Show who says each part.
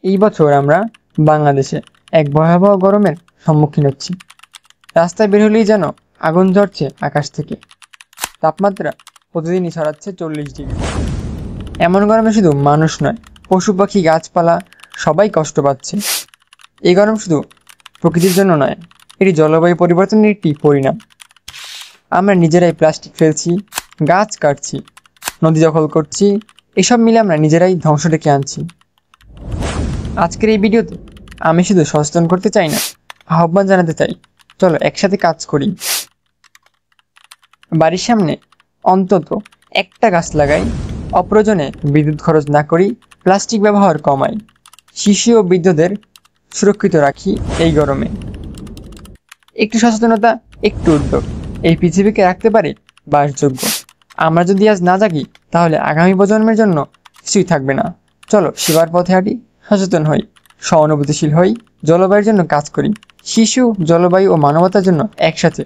Speaker 1: এই বছর আমরা বাংলাদেশে এক ভয়াবহ গরমের সম্মুখীন হচ্ছি। রাস্তায় বের হলেই যেন আগুন ঝরছে আকাশ থেকে। তাপমাত্রা প্রতিদিনই ছড়াচ্ছে 40 ডিগ্রি। এমন গরমে শুধু মানুষ নয়, পশু পাখি গাছপালা সবাই কষ্ট পাচ্ছে। এই গরম শুধু প্রকৃতির জন্য নয়, এটি জলবায়ু পরিবর্তনের একটি পরিণাম। আমরা নিজেরাই প্লাস্টিক ফেলছি, গাছ কাটছি, নদী দখল করছি, এসব মিলে আমরা নিজেরাই ধ্বংস ডেকে আনছি। আজকের এই ভিডিওতে আমি শুধু সচেতন করতে চাই না, আহ্বান জানাতে চাই, চলো একসাথে কাজ করি। বাড়ির সামনে অন্তত একটা গাছ লাগাই, অপ্রয়োজনে বিদ্যুৎ খরচ না করি, প্লাস্টিক ব্যবহার কমাই, শিশু ও বৃদ্ধদের সুরক্ষিত রাখি। এই গরমে একটু সচেতনতা, একটু উদ্যোগ এই পৃথিবীকে রাখতে পারে বাসযোগ্য। আমরা যদি আজ না জাগি, তাহলে আগামী প্রজন্মের জন্য কিছুই থাকবে না। চলো সেবার পথে হাঁটি, সচেতন হই, সহানুভূতিশীল হই, জলবায়ুর জন্য কাজ করি। শিশু, জলবায়ু ও মানবতার জন্য একসাথে